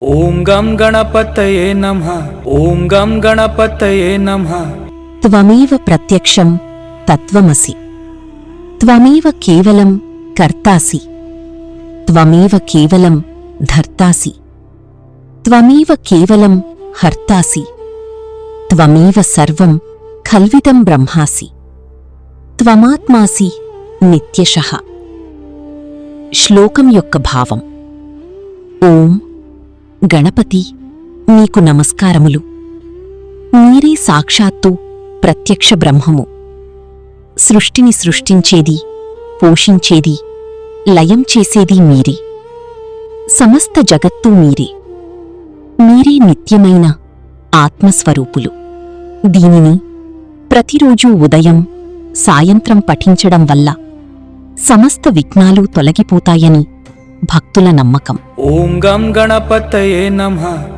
ఓం గం గణపతయే నమః. ఓం గం గణపతయే నమః. త్వమేవ ప్రత్యక్షం తత్వమసి. త్వమేవ కేవలం కర్తాసి. త్వమేవ కేవలం ధర్తాసి. త్వమేవ కేవలం హర్తాసి. త్వమేవ సర్వం ఖల్విదం బ్రహ్మాసి. త్వమాత్మాసి నిత్యశః. శ్లోకం యొక్క భావం: ఓం గణపతి, నీకు నమస్కారములు. మీరే సాక్షాత్తు ప్రత్యక్ష బ్రహ్మము. సృష్టిని సృష్టించేది, పోషించేది, లయం చేసేది మీరే. సమస్త జగత్తు మీరే. మీరే నిత్యమైన ఆత్మస్వరూపులు. దీనిని ప్రతిరోజూ ఉదయం, సాయంత్రం పఠించడం వల్ల సమస్త విఘ్నాలు తొలగిపోతాయని భక్తుల నమ్మకం. ఓం గం గణపతయే నమః.